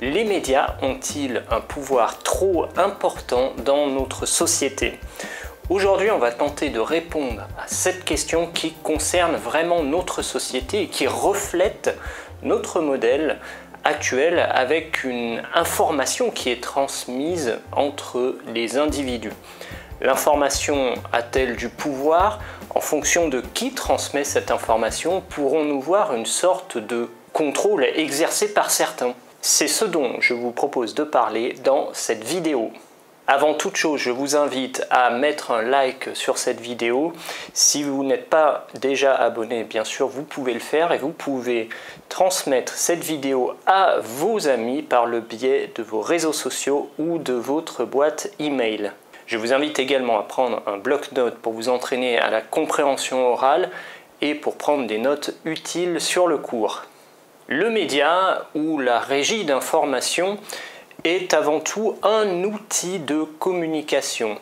Les médias ont-ils un pouvoir trop important dans notre société? Aujourd'hui, on va tenter de répondre à cette question qui concerne vraiment notre société et qui reflète notre modèle actuel avec une information qui est transmise entre les individus. L'information a-t-elle du pouvoir? En fonction de qui transmet cette information, pourrons-nous voir une sorte de contrôle exercé par certains? C'est ce dont je vous propose de parler dans cette vidéo. Avant toute chose, je vous invite à mettre un like sur cette vidéo. Si vous n'êtes pas déjà abonné, bien sûr, vous pouvez le faire et vous pouvez transmettre cette vidéo à vos amis par le biais de vos réseaux sociaux ou de votre boîte email. Je vous invite également à prendre un bloc-notes pour vous entraîner à la compréhension orale et pour prendre des notes utiles sur le cours. Le média ou la régie d'information est avant tout un outil de communication.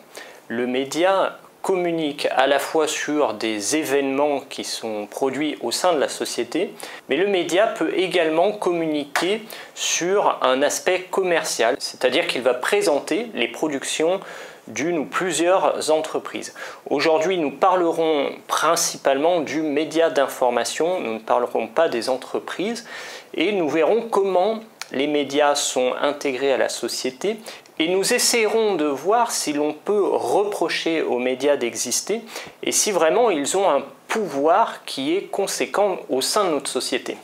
Le média communique à la fois sur des événements qui sont produits au sein de la société, mais le média peut également communiquer sur un aspect commercial, c'est-à-dire qu'il va présenter les productions d'une ou plusieurs entreprises. Aujourd'hui, nous parlerons principalement du média d'information, nous ne parlerons pas des entreprises, et nous verrons comment les médias sont intégrés à la société, et nous essaierons de voir si l'on peut reprocher aux médias d'exister, et si vraiment ils ont un pouvoir qui est conséquent au sein de notre société.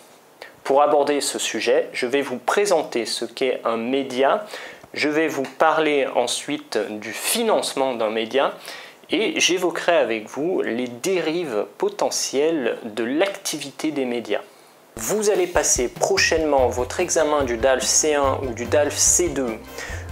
Pour aborder ce sujet, je vais vous présenter ce qu'est un média. Je vais vous parler ensuite du financement d'un média et j'évoquerai avec vous les dérives potentielles de l'activité des médias. Vous allez passer prochainement votre examen du DALF C1 ou du DALF C2.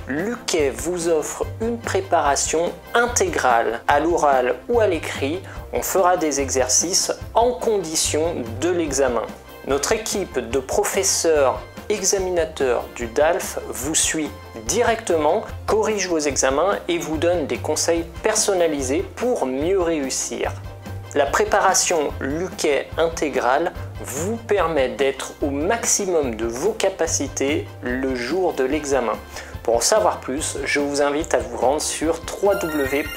Luquet vous offre une préparation intégrale à l'oral ou à l'écrit. On fera des exercices en condition de l'examen. Notre équipe de professeurs examinateur du DALF vous suit directement, corrige vos examens et vous donne des conseils personnalisés pour mieux réussir. La préparation Luquet intégrale vous permet d'être au maximum de vos capacités le jour de l'examen. Pour en savoir plus, je vous invite à vous rendre sur www.luquet.com.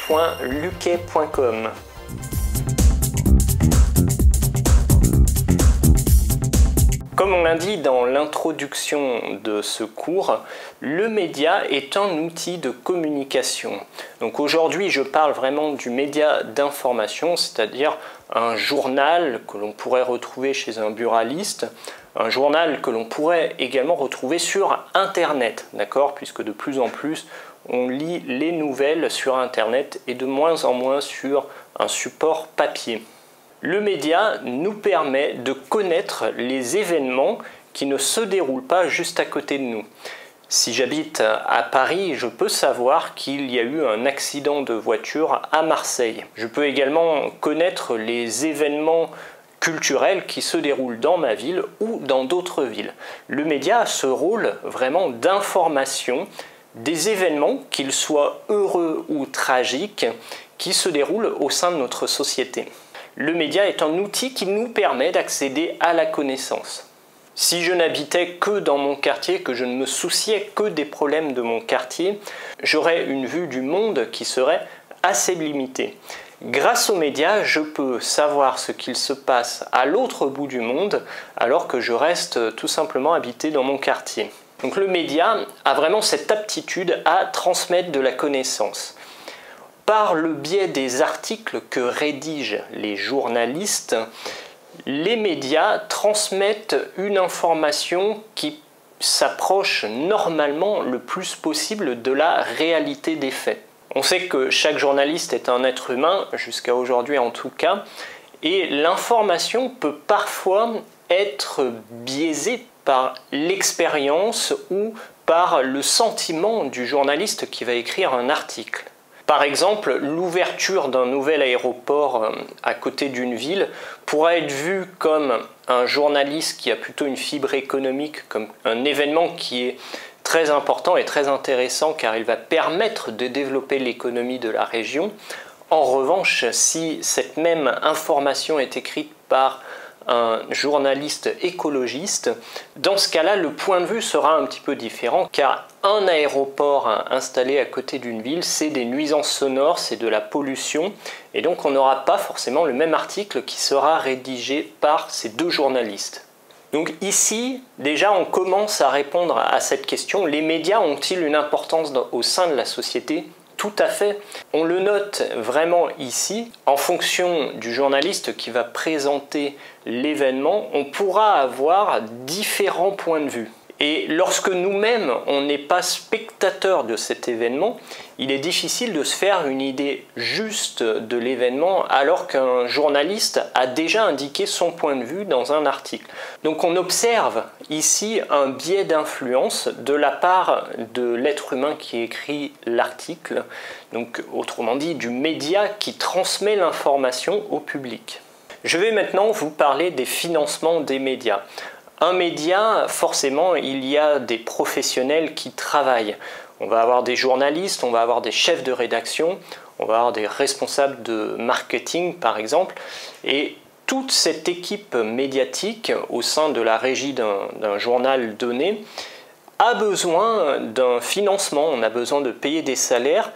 Comme on l'a dit dans l'introduction de ce cours, le média est un outil de communication. Donc aujourd'hui, je parle vraiment du média d'information, c'est-à-dire un journal que l'on pourrait retrouver chez un buraliste, un journal que l'on pourrait également retrouver sur Internet, d'accord, puisque de plus en plus, on lit les nouvelles sur Internet et de moins en moins sur un support papier. Le média nous permet de connaître les événements qui ne se déroulent pas juste à côté de nous. Si j'habite à Paris, je peux savoir qu'il y a eu un accident de voiture à Marseille. Je peux également connaître les événements culturels qui se déroulent dans ma ville ou dans d'autres villes. Le média a ce rôle vraiment d'information des événements, qu'ils soient heureux ou tragiques, qui se déroulent au sein de notre société. Le média est un outil qui nous permet d'accéder à la connaissance. Si je n'habitais que dans mon quartier, que je ne me souciais que des problèmes de mon quartier, j'aurais une vue du monde qui serait assez limitée. Grâce aux médias, je peux savoir ce qu'il se passe à l'autre bout du monde, alors que je reste tout simplement habité dans mon quartier. Donc le média a vraiment cette aptitude à transmettre de la connaissance. Par le biais des articles que rédigent les journalistes, les médias transmettent une information qui s'approche normalement le plus possible de la réalité des faits. On sait que chaque journaliste est un être humain, jusqu'à aujourd'hui en tout cas, et l'information peut parfois être biaisée par l'expérience ou par le sentiment du journaliste qui va écrire un article. Par exemple, l'ouverture d'un nouvel aéroport à côté d'une ville pourra être vue comme un journaliste qui a plutôt une fibre économique, comme un événement qui est très important et très intéressant car il va permettre de développer l'économie de la région. En revanche, si cette même information est écrite par un journaliste écologiste, dans ce cas-là, le point de vue sera un petit peu différent, car un aéroport installé à côté d'une ville, c'est des nuisances sonores, c'est de la pollution, et donc on n'aura pas forcément le même article qui sera rédigé par ces deux journalistes. Donc ici, déjà, on commence à répondre à cette question. Les médias ont-ils une importance au sein de la société ? Tout à fait. On le note vraiment ici. En fonction du journaliste qui va présenter l'événement, on pourra avoir différents points de vue. Et lorsque nous-mêmes, on n'est pas spectateur de cet événement, il est difficile de se faire une idée juste de l'événement alors qu'un journaliste a déjà indiqué son point de vue dans un article. Donc on observe ici un biais d'influence de la part de l'être humain qui écrit l'article, donc autrement dit du média qui transmet l'information au public. Je vais maintenant vous parler des financements des médias. Un média, forcément, il y a des professionnels qui travaillent. On va avoir des journalistes, on va avoir des chefs de rédaction, on va avoir des responsables de marketing, par exemple. Et toute cette équipe médiatique au sein de la régie d'un journal donné a besoin d'un financement, on a besoin de payer des salaires.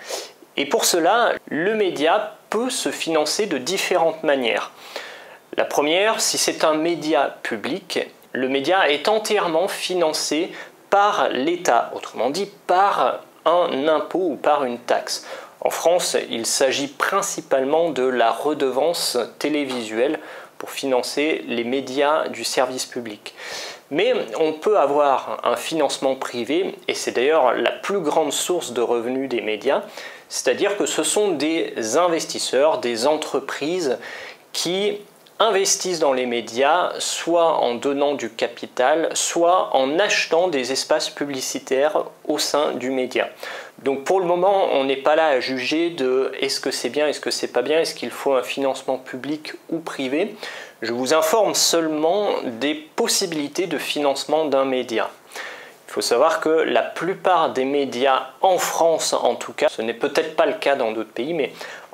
Et pour cela, le média peut se financer de différentes manières. La première, si c'est un média public, le média est entièrement financé par l'État, autrement dit par un impôt ou par une taxe. En France, il s'agit principalement de la redevance télévisuelle pour financer les médias du service public. Mais on peut avoir un financement privé, et c'est d'ailleurs la plus grande source de revenus des médias, c'est-à-dire que ce sont des investisseurs, des entreprises qui investissent dans les médias, soit en donnant du capital, soit en achetant des espaces publicitaires au sein du média. Donc pour le moment, on n'est pas là à juger de est-ce que c'est bien, est-ce que c'est pas bien, est-ce qu'il faut un financement public ou privé. Je vous informe seulement des possibilités de financement d'un média. Il faut savoir que la plupart des médias en France, en tout cas, ce n'est peut-être pas le cas dans d'autres pays, mais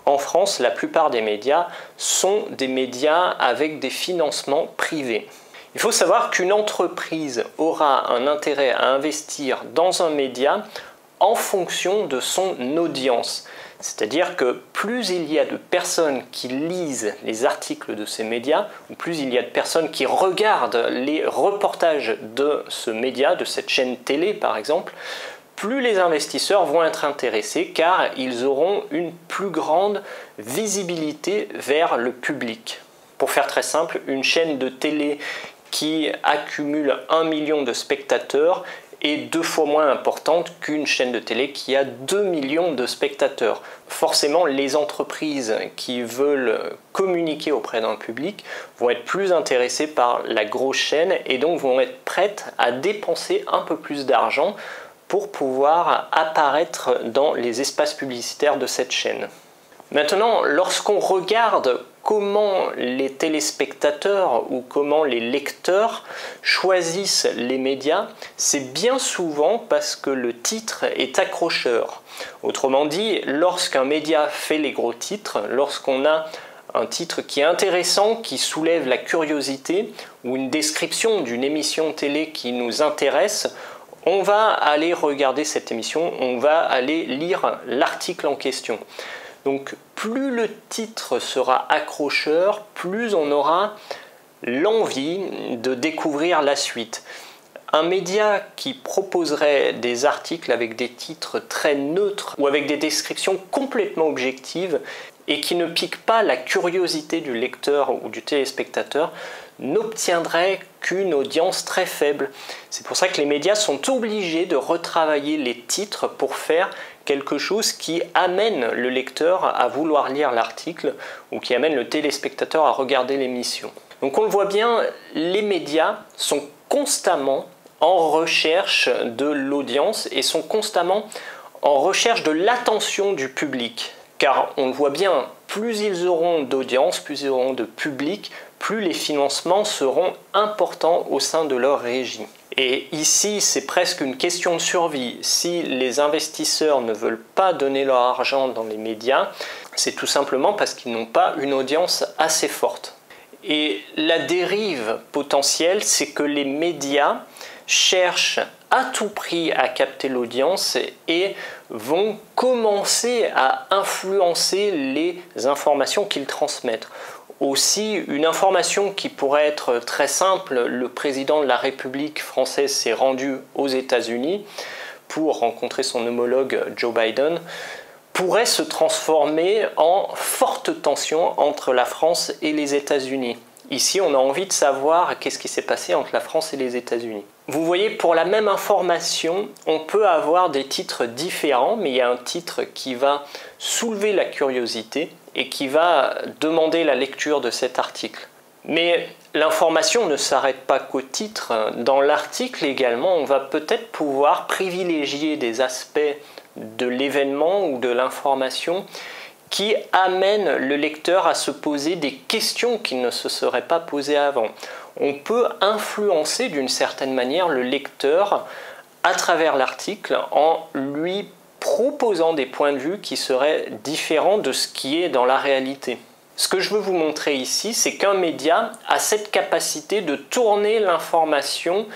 en France, la plupart des médias sont des médias avec des financements privés. Il faut savoir qu'une entreprise aura un intérêt à investir dans un média en fonction de son audience. C'est-à-dire que plus il y a de personnes qui lisent les articles de ces médias, ou plus il y a de personnes qui regardent les reportages de ce média, de cette chaîne télé par exemple, plus les investisseurs vont être intéressés car ils auront une plus grande visibilité vers le public. Pour faire très simple, une chaîne de télé qui accumule 1 million de spectateurs est 2 fois moins importante qu'une chaîne de télé qui a 2 millions de spectateurs. Forcément, les entreprises qui veulent communiquer auprès d'un public vont être plus intéressées par la grosse chaîne et donc vont être prêtes à dépenser un peu plus d'argent pour pouvoir apparaître dans les espaces publicitaires de cette chaîne. Maintenant, lorsqu'on regarde comment les téléspectateurs ou comment les lecteurs choisissent les médias, c'est bien souvent parce que le titre est accrocheur. Autrement dit, lorsqu'un média fait les gros titres, lorsqu'on a un titre qui est intéressant, qui soulève la curiosité, ou une description d'une émission télé qui nous intéresse, on va aller regarder cette émission, on va aller lire l'article en question. Donc plus le titre sera accrocheur, plus on aura l'envie de découvrir la suite. Un média qui proposerait des articles avec des titres très neutres ou avec des descriptions complètement objectives et qui ne pique pas la curiosité du lecteur ou du téléspectateur n'obtiendrait qu'une audience très faible. C'est pour ça que les médias sont obligés de retravailler les titres pour faire quelque chose qui amène le lecteur à vouloir lire l'article ou qui amène le téléspectateur à regarder l'émission. Donc on le voit bien, les médias sont constamment en recherche de l'audience et sont constamment en recherche de l'attention du public. Car on le voit bien, plus ils auront d'audience, plus ils auront de public, plus les financements seront importants au sein de leur régie. Et ici, c'est presque une question de survie. Si les investisseurs ne veulent pas donner leur argent dans les médias, c'est tout simplement parce qu'ils n'ont pas une audience assez forte. Et la dérive potentielle, c'est que les médias cherchent à tout prix à capter l'audience et vont commencer à influencer les informations qu'ils transmettent. Aussi, une information qui pourrait être très simple, le président de la République française s'est rendu aux États-Unis pour rencontrer son homologue Joe Biden, pourrait se transformer en forte tension entre la France et les États-Unis. Ici, on a envie de savoir qu'est-ce qui s'est passé entre la France et les États-Unis. Vous voyez, pour la même information, on peut avoir des titres différents, mais il y a un titre qui va soulever la curiosité et qui va demander la lecture de cet article. Mais l'information ne s'arrête pas qu'au titre. Dans l'article également, on va peut-être pouvoir privilégier des aspects de l'événement ou de l'information qui amènent le lecteur à se poser des questions qu'il ne se serait pas posées avant. On peut influencer d'une certaine manière le lecteur à travers l'article en lui proposant des points de vue qui seraient différents de ce qui est dans la réalité. Ce que je veux vous montrer ici, c'est qu'un média a cette capacité de tourner l'information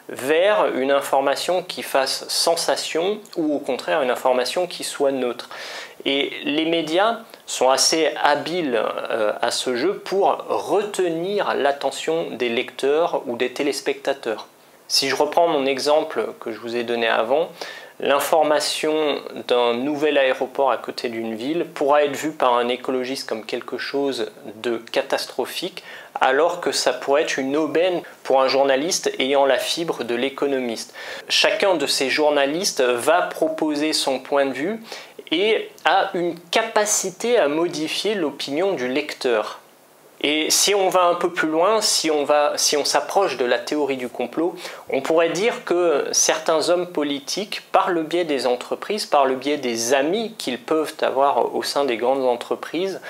vers une information qui fasse sensation ou au contraire une information qui soit neutre. Et les médias sont assez habiles à ce jeu pour retenir l'attention des lecteurs ou des téléspectateurs. Si je reprends mon exemple que je vous ai donné avant, l'information d'un nouvel aéroport à côté d'une ville pourra être vue par un écologiste comme quelque chose de catastrophique, alors que ça pourrait être une aubaine pour un journaliste ayant la fibre de l'économiste. Chacun de ces journalistes va proposer son point de vue et a une capacité à modifier l'opinion du lecteur. Et si on va un peu plus loin, si on s'approche de la théorie du complot, on pourrait dire que certains hommes politiques, par le biais des entreprises, par le biais des amis qu'ils peuvent avoir au sein des grandes entreprises,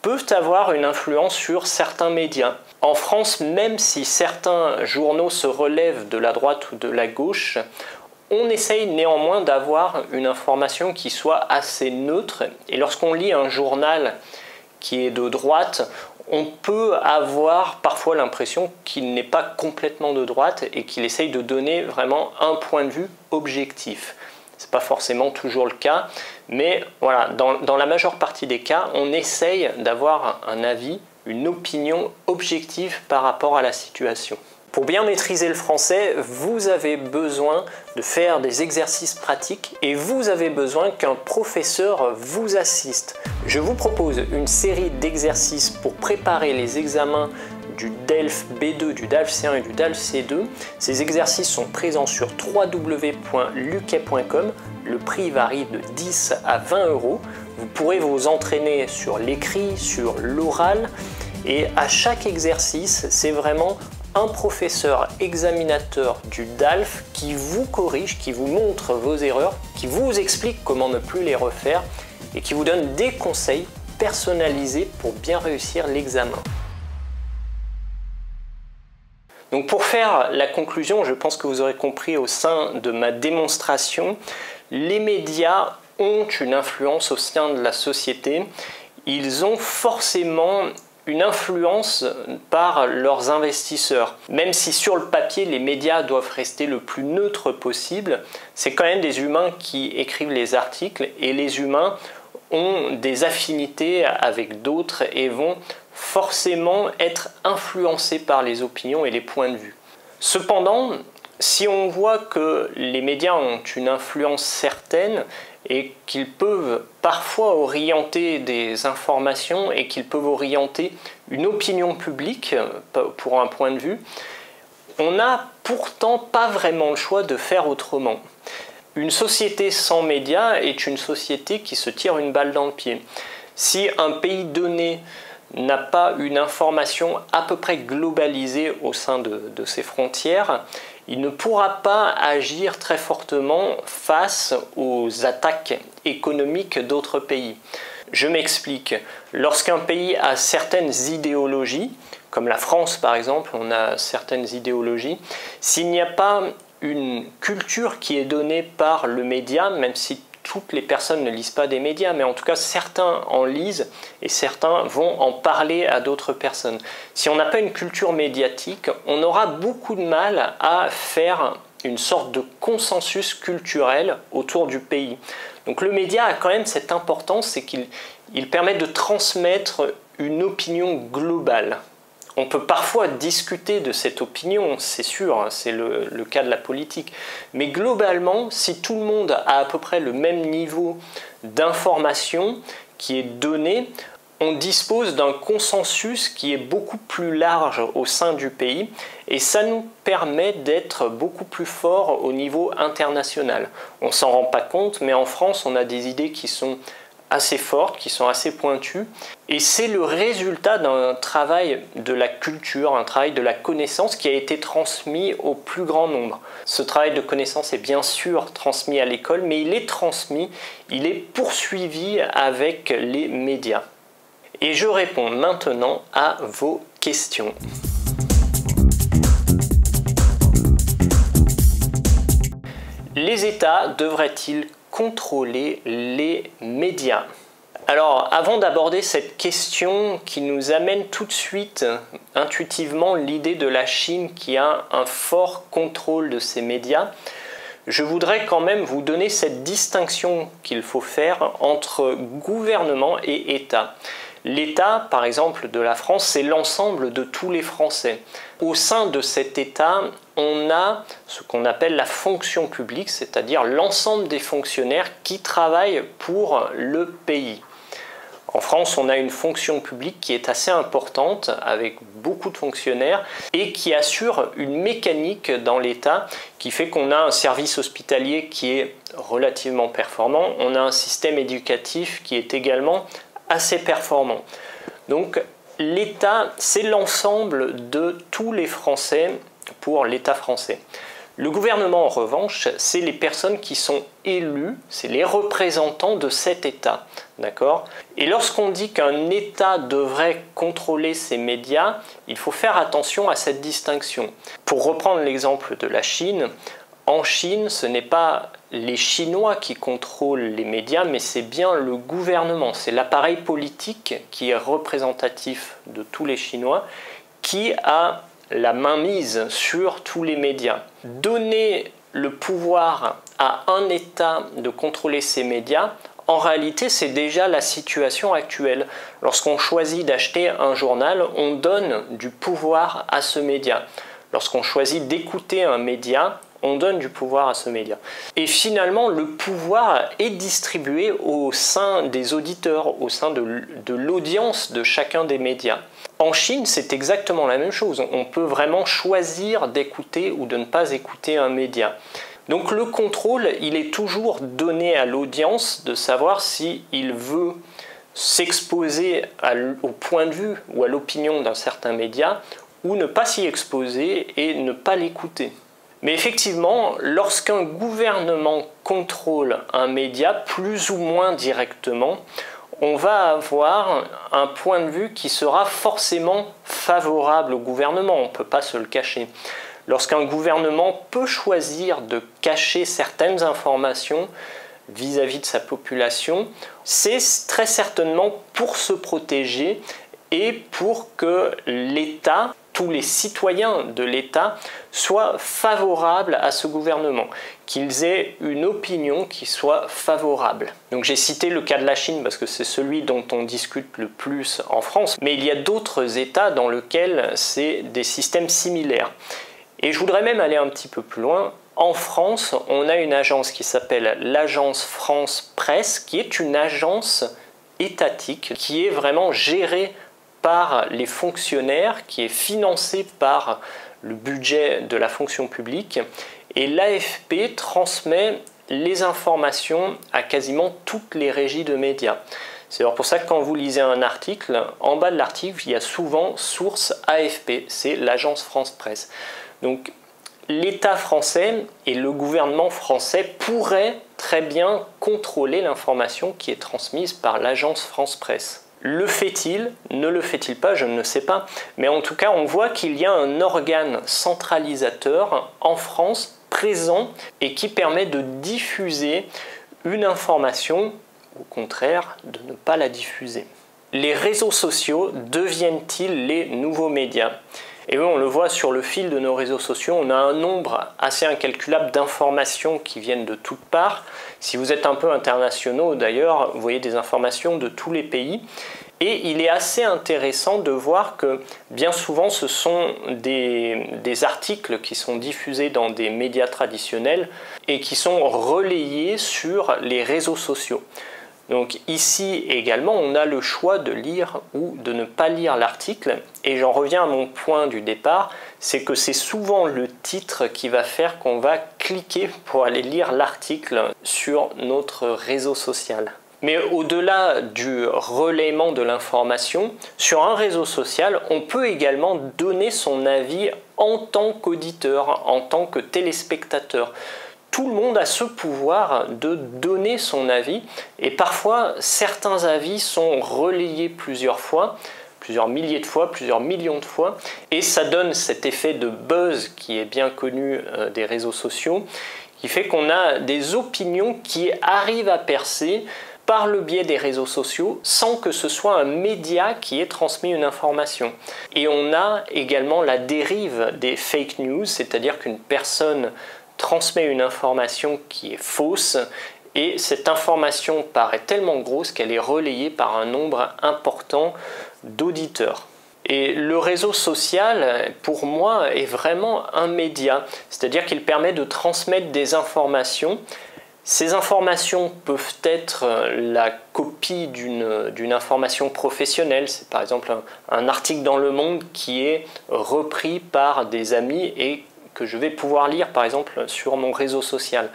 peuvent avoir une influence sur certains médias. En France, même si certains journaux se relèvent de la droite ou de la gauche, on essaye néanmoins d'avoir une information qui soit assez neutre. Et lorsqu'on lit un journal qui est de droite, on peut avoir parfois l'impression qu'il n'est pas complètement de droite et qu'il essaye de donner vraiment un point de vue objectif. Ce n'est pas forcément toujours le cas, mais voilà, dans la majeure partie des cas, on essaye d'avoir un avis, une opinion objective par rapport à la situation. Pour bien maîtriser le français, vous avez besoin de faire des exercices pratiques et vous avez besoin qu'un professeur vous assiste. Je vous propose une série d'exercices pour préparer les examens du DELF B2, du DALF C1 et du DALF C2. Ces exercices sont présents sur www.luquet.com. Le prix varie de 10 à 20 €. Vous pourrez vous entraîner sur l'écrit, sur l'oral et à chaque exercice, c'est vraiment un professeur examinateur du DALF qui vous corrige, qui vous montre vos erreurs, qui vous explique comment ne plus les refaire et qui vous donne des conseils personnalisés pour bien réussir l'examen. Donc pour faire la conclusion, je pense que vous aurez compris au sein de ma démonstration, les médias ont une influence au sein de la société. Ils ont forcément une influence par leurs investisseurs. Même si sur le papier, les médias doivent rester le plus neutre possible, c'est quand même des humains qui écrivent les articles et les humains ont des affinités avec d'autres et vont forcément être influencés par les opinions et les points de vue. Cependant, si on voit que les médias ont une influence certaine et qu'ils peuvent parfois orienter des informations et qu'ils peuvent orienter une opinion publique pour un point de vue, on n'a pourtant pas vraiment le choix de faire autrement. Une société sans médias est une société qui se tire une balle dans le pied. Si un pays donné n'a pas une information à peu près globalisée au sein de ses frontières, il ne pourra pas agir très fortement face aux attaques économiques d'autres pays. Je m'explique. Lorsqu'un pays a certaines idéologies, comme la France par exemple, on a certaines idéologies, s'il n'y a pas une culture qui est donnée par le média, même si toutes les personnes ne lisent pas des médias, mais en tout cas certains en lisent et certains vont en parler à d'autres personnes. Si on n'a pas une culture médiatique, on aura beaucoup de mal à faire une sorte de consensus culturel autour du pays. Donc le média a quand même cette importance, c'est qu'il permet de transmettre une opinion globale. On peut parfois discuter de cette opinion, c'est sûr, c'est le cas de la politique, mais globalement, si tout le monde a à peu près le même niveau d'information qui est donné, on dispose d'un consensus qui est beaucoup plus large au sein du pays et ça nous permet d'être beaucoup plus fort au niveau international. On ne s'en rend pas compte, mais en France, on a des idées qui sont assez fortes, qui sont assez pointues et c'est le résultat d'un travail de la culture, un travail de la connaissance qui a été transmis au plus grand nombre. Ce travail de connaissance est bien sûr transmis à l'école, mais il est transmis, il est poursuivi avec les médias. Et je réponds maintenant à vos questions. Les États devraient-ils contrôler les médias? Alors, avant d'aborder cette question qui nous amène tout de suite intuitivement l'idée de la Chine qui a un fort contrôle de ses médias, je voudrais quand même vous donner cette distinction qu'il faut faire entre gouvernement et État. L'État, par exemple, de la France, c'est l'ensemble de tous les Français. Au sein de cet État, on a ce qu'on appelle la fonction publique, c'est-à-dire l'ensemble des fonctionnaires qui travaillent pour le pays. En France, on a une fonction publique qui est assez importante, avec beaucoup de fonctionnaires, et qui assure une mécanique dans l'État qui fait qu'on a un service hospitalier qui est relativement performant, on a un système éducatif qui est également assez performant. Donc l'État, c'est l'ensemble de tous les Français pour l'État français. Le gouvernement, en revanche, c'est les personnes qui sont élues, c'est les représentants de cet État. D'accord ? Et lorsqu'on dit qu'un État devrait contrôler ses médias, il faut faire attention à cette distinction. Pour reprendre l'exemple de la Chine, en Chine, ce n'est pas les Chinois qui contrôlent les médias, mais c'est bien le gouvernement, c'est l'appareil politique qui est représentatif de tous les Chinois, qui a la mainmise sur tous les médias. Donner le pouvoir à un État de contrôler ses médias, en réalité, c'est déjà la situation actuelle. Lorsqu'on choisit d'acheter un journal, on donne du pouvoir à ce média. Lorsqu'on choisit d'écouter un média, on donne du pouvoir à ce média. Et finalement, le pouvoir est distribué au sein des auditeurs, au sein de l'audience de chacun des médias. En Chine, c'est exactement la même chose. On peut vraiment choisir d'écouter ou de ne pas écouter un média. Donc le contrôle, il est toujours donné à l'audience de savoir s'il veut s'exposer au point de vue ou à l'opinion d'un certain média ou ne pas s'y exposer et ne pas l'écouter. Mais effectivement, lorsqu'un gouvernement contrôle un média plus ou moins directement, on va avoir un point de vue qui sera forcément favorable au gouvernement, on ne peut pas se le cacher. Lorsqu'un gouvernement peut choisir de cacher certaines informations vis-à-vis de sa population, c'est très certainement pour se protéger et pour que l'État, tous les citoyens de l'État soient favorables à ce gouvernement, qu'ils aient une opinion qui soit favorable. Donc j'ai cité le cas de la Chine parce que c'est celui dont on discute le plus en France, mais il y a d'autres États dans lesquels c'est des systèmes similaires. Et je voudrais même aller un petit peu plus loin. En France, on a une agence qui s'appelle l'Agence France Presse, qui est une agence étatique, qui est vraiment gérée par les fonctionnaires, qui est financée par le budget de la fonction publique. Et l'AFP transmet les informations à quasiment toutes les régies de médias. C'est alors pour ça que quand vous lisez un article, en bas de l'article, il y a souvent source AFP, c'est l'Agence France Presse. Donc l'État français et le gouvernement français pourraient très bien contrôler l'information qui est transmise par l'Agence France Presse. Le fait-il? Ne le fait-il pas? Je ne sais pas. Mais en tout cas, on voit qu'il y a un organe centralisateur en France présent et qui permet de diffuser une information, au contraire, de ne pas la diffuser. Les réseaux sociaux deviennent-ils les nouveaux médias? Et oui, on le voit sur le fil de nos réseaux sociaux, on a un nombre assez incalculable d'informations qui viennent de toutes parts. Si vous êtes un peu internationaux d'ailleurs, vous voyez des informations de tous les pays. Et il est assez intéressant de voir que bien souvent ce sont des articles qui sont diffusés dans des médias traditionnels et qui sont relayés sur les réseaux sociaux. Donc ici également, on a le choix de lire ou de ne pas lire l'article. Et j'en reviens à mon point du départ, c'est que c'est souvent le titre qui va faire qu'on va cliquer pour aller lire l'article sur notre réseau social. Mais au-delà du relayement de l'information, sur un réseau social, on peut également donner son avis en tant qu'auditeur, en tant que téléspectateur. Tout le monde a ce pouvoir de donner son avis et parfois certains avis sont relayés plusieurs fois, plusieurs milliers de fois, plusieurs millions de fois et ça donne cet effet de buzz qui est bien connu des réseaux sociaux qui fait qu'on a des opinions qui arrivent à percer par le biais des réseaux sociaux sans que ce soit un média qui ait transmis une information. Et on a également la dérive des fake news, c'est-à-dire qu'une personne transmet une information qui est fausse et cette information paraît tellement grosse qu'elle est relayée par un nombre important d'auditeurs. Et le réseau social, pour moi, est vraiment un média, c'est-à-dire qu'il permet de transmettre des informations. Ces informations peuvent être la copie d'une information professionnelle, c'est par exemple un article dans Le Monde qui est repris par des amis et que je vais pouvoir lire par exemple sur mon réseau social.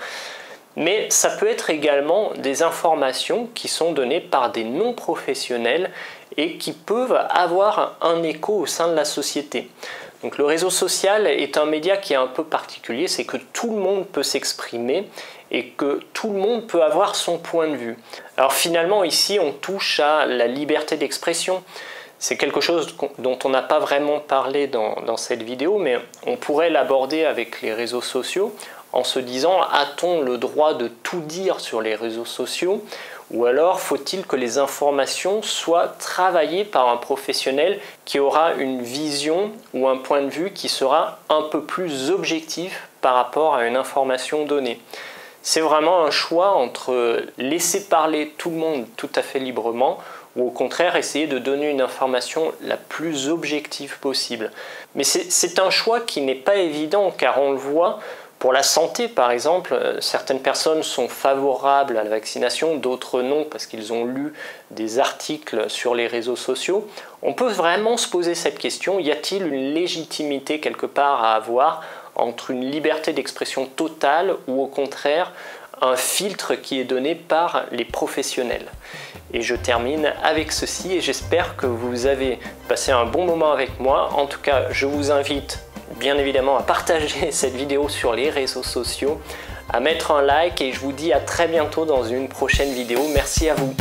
Mais ça peut être également des informations qui sont données par des non-professionnels et qui peuvent avoir un écho au sein de la société. Donc le réseau social est un média qui est un peu particulier, c'est que tout le monde peut s'exprimer et que tout le monde peut avoir son point de vue. Alors finalement ici on touche à la liberté d'expression. C'est quelque chose dont on n'a pas vraiment parlé dans cette vidéo, mais on pourrait l'aborder avec les réseaux sociaux en se disant, a-t-on le droit de tout dire sur les réseaux sociaux? Ou alors faut-il que les informations soient travaillées par un professionnel qui aura une vision ou un point de vue qui sera un peu plus objectif par rapport à une information donnée? C'est vraiment un choix entre laisser parler tout le monde tout à fait librement ou au contraire essayer de donner une information la plus objective possible. Mais c'est un choix qui n'est pas évident car on le voit pour la santé par exemple, certaines personnes sont favorables à la vaccination, d'autres non parce qu'ils ont lu des articles sur les réseaux sociaux. On peut vraiment se poser cette question, y a-t-il une légitimité quelque part à avoir entre une liberté d'expression totale ou au contraire un filtre qui est donné par les professionnels? Et je termine avec ceci et j'espère que vous avez passé un bon moment avec moi. En tout cas, je vous invite bien évidemment à partager cette vidéo sur les réseaux sociaux, à mettre un like et je vous dis à très bientôt dans une prochaine vidéo. Merci à vous.